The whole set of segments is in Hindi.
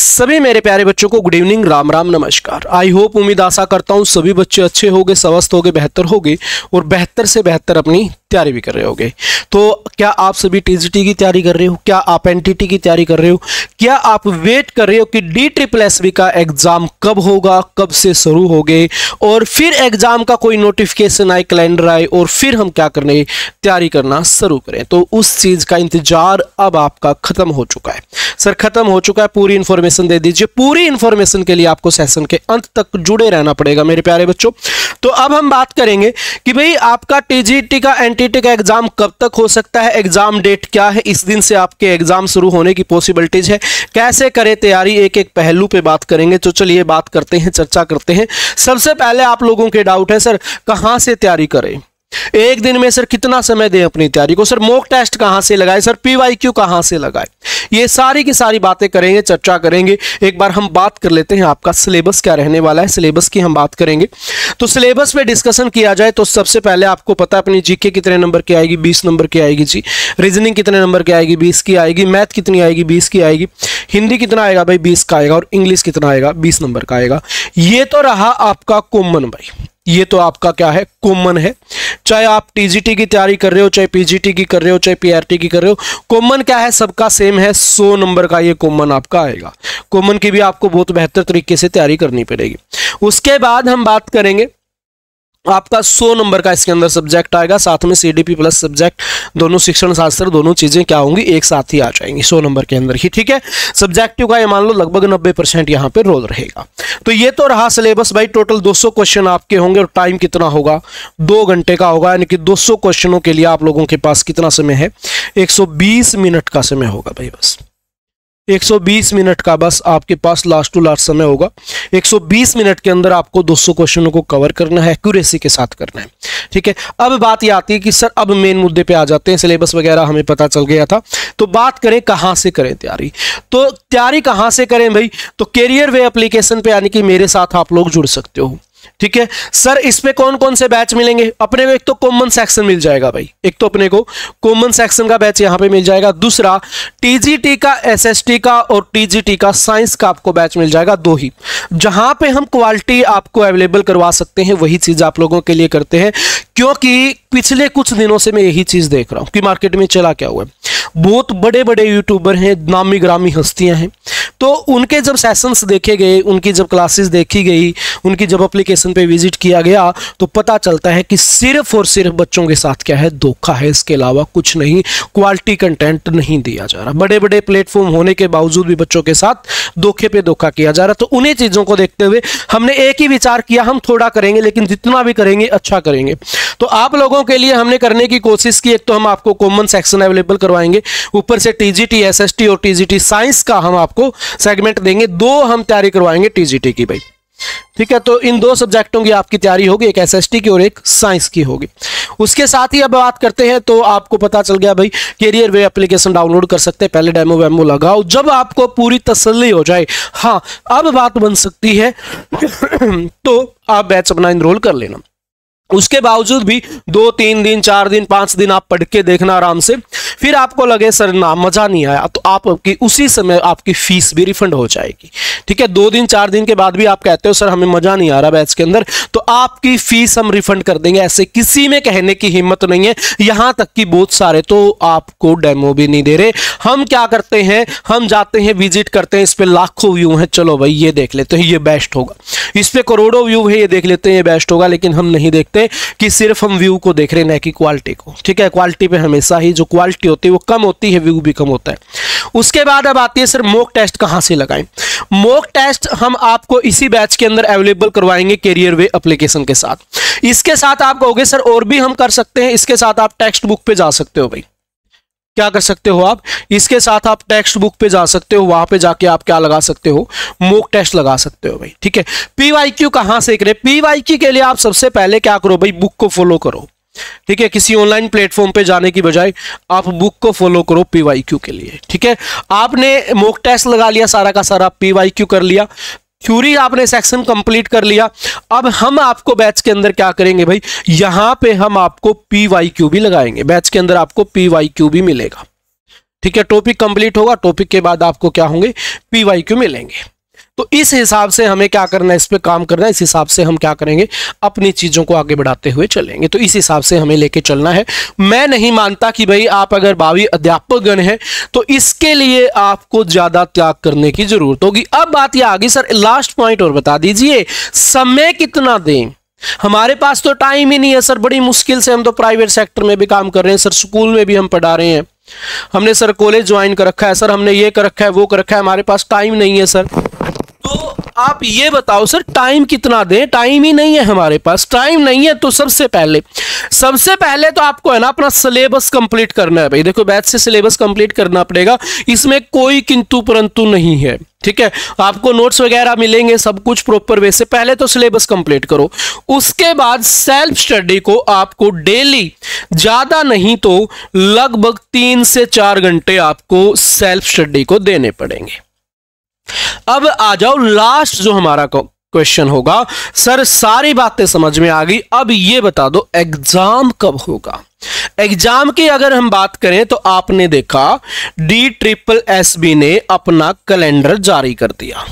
सभी मेरे प्यारे बच्चों को गुड इवनिंग, राम राम, नमस्कार। आई होप, उम्मीद आशा करता हूँ सभी बच्चे अच्छे होंगे, स्वस्थ होंगे, बेहतर होंगे और बेहतर से बेहतर अपनी तैयारी भी कर रहे होंगे। तो क्या आप सभी टीजीटी की तैयारी कर रहे हो? क्या आप एनटीटी की तैयारी कर रहे हो? क्या आप वेट कर रहे हो कि DSSB का एग्जाम कब होगा, कब से शुरू होगे और फिर एग्जाम का कोई नोटिफिकेशन आए, कैलेंडर आए और फिर हम क्या करने, तैयारी करना शुरू करें? तो उस चीज का इंतजार अब आपका खत्म हो चुका है। सर खत्म हो चुका है, पूरी इंफॉर्मेशन दे दीजिए। पूरी इंफॉर्मेशन के लिए आपको सेशन के अंत तक जुड़े रहना पड़ेगा मेरे प्यारे बच्चों। तो अब हम बात करेंगे कि भाई आपका टीजीटी का एनटीटी का एग्जाम कब तक हो सकता है, एग्जाम डेट क्या है, इस दिन से आपके एग्जाम शुरू होने की पॉसिबिलिटीज है, कैसे करें तैयारी, एक एक पहलू पे बात करेंगे। तो चलिए बात करते हैं, चर्चा करते हैं। सबसे पहले आप लोगों के डाउट है सर कहां से तैयारी करें, एक दिन में सर कितना समय दें अपनी तैयारी को, सर मॉक टेस्ट कहां से लगाए, सर PYQ कहां से लगाए, ये सारी की सारी बातें करेंगे, चर्चा करेंगे। एक बार हम बात कर लेते हैं आपका सिलेबस क्या रहने वाला है, सिलेबस की हम बात करेंगे। तो सिलेबस पे डिस्कशन किया जाए तो सबसे पहले आपको पता है अपनी जीके कितने नंबर की आएगी, 20 नंबर की आएगी जी। रीजनिंग कितने नंबर की आएगी, 20 की आएगी। मैथ कितनी आएगी, 20 की आएगी। हिंदी कितना आएगा भाई, 20 का आएगा। और इंग्लिश कितना आएगा, 20 नंबर का आएगा। ये तो रहा आपका कॉमन भाई, ये तो आपका क्या है, कॉमन है। चाहे आप टीजीटी की तैयारी कर रहे हो, चाहे पीजीटी की कर रहे हो, चाहे पीआरटी की कर रहे हो, कॉमन क्या है, सबका सेम है। 100 नंबर का ये कॉमन आपका आएगा। कॉमन की भी आपको बहुत बेहतर तरीके से तैयारी करनी पड़ेगी। उसके बाद हम बात करेंगे आपका 100 नंबर का इसके अंदर सब्जेक्ट आएगा, साथ में CDP प्लस सब्जेक्ट, दोनों शिक्षण शास्त्र, दोनों चीजें क्या होंगी, एक साथ ही आ जाएंगी 100 नंबर के अंदर ही। ठीक है, सब्जेक्टिव का ये मान लो लगभग 90% यहाँ पे रोल रहेगा। तो ये तो रहा सिलेबस भाई। टोटल 200 क्वेश्चन आपके होंगे और टाइम कितना होगा, 2 घंटे का होगा। यानी कि 200 क्वेश्चनों के लिए आप लोगों के पास कितना समय है, 120 मिनट का समय होगा भाई। बस 120 मिनट का बस आपके पास लास्ट टू लास्ट समय होगा। 120 मिनट के अंदर आपको 200 क्वेश्चनों को कवर करना है, एक्यूरेसी के साथ करना है। ठीक है, अब बात ये आती है कि सर अब मेन मुद्दे पे आ जाते हैं। सिलेबस वगैरह हमें पता चल गया था, तो बात करें कहां से करें तैयारी। तो तैयारी कहां से करें भाई, तो कैरियर वे एप्लीकेशन पे यानी कि मेरे साथ आप लोग जुड़ सकते हो। ठीक है सर, इस पे कौन कौन से बैच मिलेंगे अपने को? एक तो कॉमन सेक्शन मिल जाएगा भाई, एक तो अपने को कॉमन सेक्शन का बैच यहां पे मिल जाएगा। दूसरा टीजीटी का, SST का और टीजीटी का साइंस का आपको बैच मिल जाएगा, 2 ही। जहां पे हम क्वालिटी आपको अवेलेबल करवा सकते हैं वही चीज आप लोगों के लिए करते हैं, क्योंकि पिछले कुछ दिनों से मैं यही चीज देख रहा हूं कि मार्केट में चला क्या हुआ है। बहुत बड़े बड़े यूट्यूबर हैं, नामी ग्रामी हस्तियां हैं, तो उनके जब सेशंस देखे गए, उनकी जब क्लासेस देखी गई, उनकी जब एप्लीकेशन पे विजिट किया गया, तो पता चलता है कि सिर्फ और सिर्फ बच्चों के साथ क्या है, धोखा है, इसके अलावा कुछ नहीं। क्वालिटी कंटेंट नहीं दिया जा रहा। बड़े बड़े प्लेटफॉर्म होने के बावजूद भी बच्चों के साथ धोखे पे धोखा किया जा रहा। तो उन्हीं चीजों को देखते हुए हमने एक ही विचार किया, हम थोड़ा करेंगे लेकिन जितना भी करेंगे अच्छा करेंगे। तो आप लोगों के लिए हमने करने की कोशिश की, एक तो हम आपको कॉमन सेक्शन अवेलेबल करवाएंगे, ऊपर से टीजीटी, SST और टीजीटी साइंस का हम आपको सेगमेंट देंगे। 2 हम तैयारी करवाएंगे टीजीटी की भाई। ठीक है, तो इन 2 सब्जेक्टों की आपकी तैयारी होगी, एक SST की और एक साइंस की होगी। उसके साथ ही अब बात करते हैं, तो आपको पता चल गया भाई कैरियर वे एप्लीकेशन डाउनलोड कर सकते हैं। पहले डेमो वेमो लगाओ, जब आपको पूरी तसल्ली हो जाए, हाँ अब बात बन सकती है तो आप बैच अपना इनरोल कर लेना। उसके बावजूद भी 2, 3 दिन, 4 दिन, 5 दिन आप पढ़ के देखना आराम से। फिर आपको लगे सर ना मजा नहीं आया, तो आपकी उसी समय आपकी फीस भी रिफंड हो जाएगी। ठीक है, 2 दिन 4 दिन के बाद भी आप कहते हो सर हमें मजा नहीं आ रहा बैच के अंदर, तो आपकी फीस हम रिफंड कर देंगे। ऐसे किसी में कहने की हिम्मत नहीं है। यहां तक कि बहुत सारे तो आपको डेमो भी नहीं दे रहे। हम क्या करते हैं, हम जाते हैं, विजिट करते हैं, इस पे लाखों व्यू हैं, चलो भाई ये देख लेते हैं, ये बेस्ट होगा। इस पे करोड़ों व्यू है, ये देख लेते हैं, ये बेस्ट होगा। लेकिन हम नहीं देखते कि सिर्फ हम व्यू को देख रहे हैं, न कि क्वालिटी को। ठीक है, क्वालिटी पे हमेशा ही जो क्वालिटी होती है वो कम होती है, व्यू भी कम होता है। उसके बाद अब आती है सर मॉक टेस्ट कहां से लगाएं। मॉक टेस्ट हम आपको इसी बैच के अंदर अवेलेबल करवाएंगे कैरियर वे एप्लीकेशन के साथ। इसके साथ आप कहोगे सर और भी हम कर सकते हैं, इसके साथ आप टेक्स्ट बुक पे जा सकते हो भाई। क्या कर सकते हो आप, इसके साथ आप टेक्स्ट बुक पे जा सकते हो, वहां पे जाके आप क्या लगा सकते हो, मॉक टेस्ट लगा सकते हो भाई। ठीक है, PYQ कहां से करें, PYQ के लिए आप सबसे पहले क्या करो भाई, बुक को फॉलो करो। ठीक है, किसी ऑनलाइन प्लेटफॉर्म पे जाने की बजाय आप बुक को फॉलो करो PYQ के लिए। ठीक है, आपने मॉक टेस्ट लगा लिया, सारा का सारा PYQ कर लिया, थ्योरी आपने सेक्शन कंप्लीट कर लिया। अब हम आपको बैच के अंदर क्या करेंगे भाई, यहां पे हम आपको PYQ भी लगाएंगे। बैच के अंदर आपको PYQ भी मिलेगा। ठीक है, टॉपिक कंप्लीट होगा, टॉपिक के बाद आपको क्या होंगे, PYQ मिलेंगे। तो इस हिसाब से हमें क्या करना है, इस पे काम करना है, इस हिसाब से हम क्या करेंगे, अपनी चीजों को आगे बढ़ाते हुए चलेंगे। तो इस हिसाब से हमें लेके चलना है। मैं नहीं मानता कि भाई आप अगर भावी अध्यापकगण हैं तो इसके लिए आपको ज्यादा त्याग करने की जरूरत होगी। अब बात यह आ गई, सर लास्ट पॉइंट और बता दीजिए, समय कितना दें? हमारे पास तो टाइम ही नहीं है सर, बड़ी मुश्किल से हम तो प्राइवेट सेक्टर में भी काम कर रहे हैं सर, स्कूल में भी हम पढ़ा रहे हैं, हमने सर कॉलेज ज्वाइन कर रखा है सर, हमने ये कर रखा है, वो कर रखा है, हमारे पास टाइम नहीं है सर। तो आप ये बताओ सर, टाइम कितना दें? टाइम ही नहीं है हमारे पास, टाइम नहीं है। तो सबसे पहले तो आपको है ना अपना सिलेबस कंप्लीट करना है भाई। देखो बैच से सिलेबस कंप्लीट करना पड़ेगा, इसमें कोई किंतु परंतु नहीं है, ठीक है। आपको नोट्स वगैरह मिलेंगे, सब कुछ प्रॉपर वे से। पहले तो सिलेबस कंप्लीट करो, उसके बाद सेल्फ स्टडी को आपको डेली, ज्यादा नहीं तो लगभग 3 से 4 घंटे आपको सेल्फ स्टडी को देने पड़ेंगे। अब आ जाओ लास्ट जो हमारा क्वेश्चन होगा, सर सारी बातें समझ में आ गई, अब ये बता दो एग्जाम कब होगा? एग्जाम की अगर हम बात करें तो आपने देखा DSSB ने अपना कैलेंडर जारी कर दिया,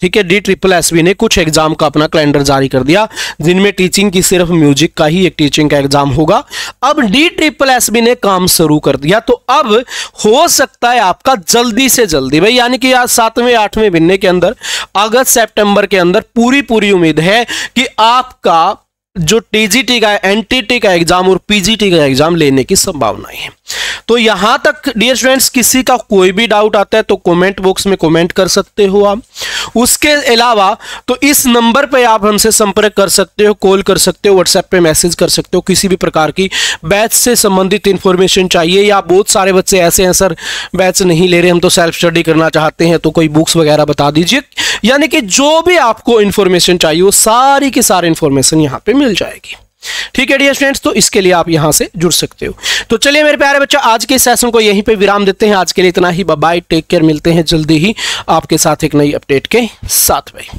ठीक है। DSSB ने कुछ एग्जाम का अपना कैलेंडर जारी कर दिया, जिनमें टीचिंग की सिर्फ म्यूजिक का ही एक टीचिंग का एग्जाम होगा। अब DSSB ने काम शुरू कर दिया, तो अब हो सकता है आपका जल्दी से जल्दी भाई, यानी कि आज 7वें 8वें महीने के अंदर, अगस्त सितंबर के अंदर पूरी उम्मीद है कि आपका जो TGT का, NTT का एग्जाम और PGT का एग्जाम लेने की संभावनाएं है। तो यहां तक डियर स्टूडेंट्स, किसी का कोई भी डाउट आता है तो कमेंट बॉक्स में कमेंट कर सकते हो आप। उसके अलावा तो इस नंबर पे आप हमसे संपर्क कर सकते हो, कॉल कर सकते हो, व्हाट्सएप पे मैसेज कर सकते हो। किसी भी प्रकार की बैच से संबंधित इंफॉर्मेशन चाहिए, या बहुत सारे बच्चे ऐसे हैं सर बैच नहीं ले रहे, हम तो सेल्फ स्टडी करना चाहते हैं, तो कोई बुक्स वगैरह बता दीजिए। यानी कि जो भी आपको इंफॉर्मेशन चाहिए वो सारी की सारी इंफॉर्मेशन यहाँ पे मिल जाएगी, ठीक है डियर स्टूडेंट्स। तो इसके लिए आप यहां से जुड़ सकते हो। तो चलिए मेरे प्यारे बच्चा, आज के सेशन को यहीं पे विराम देते हैं। आज के लिए इतना ही, बाय बाय, टेक केयर, मिलते हैं जल्दी ही आपके साथ एक नई अपडेट के साथ भाई।